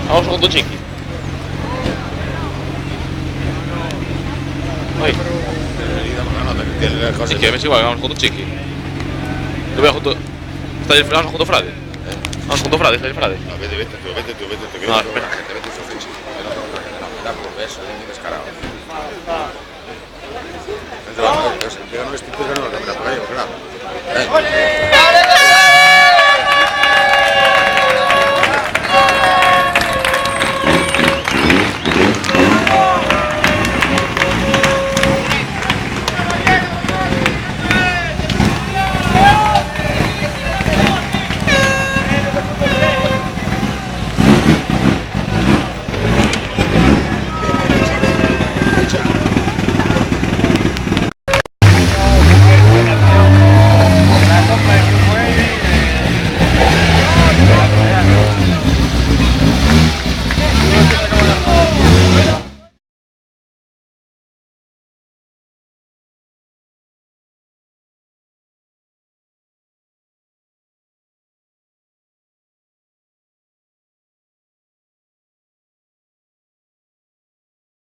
Vamos con tu chiqui. Oye. Es que me es igual, vamos con tu chiqui. Yo voy a junto. Vamos junto a Frade. Vamos junto a Frade, Frade. No, vete tú. No, espera. Vete su fecha. No, por eso, es muy descarado. Yo no estoy pegando la cámara por ahí, claro.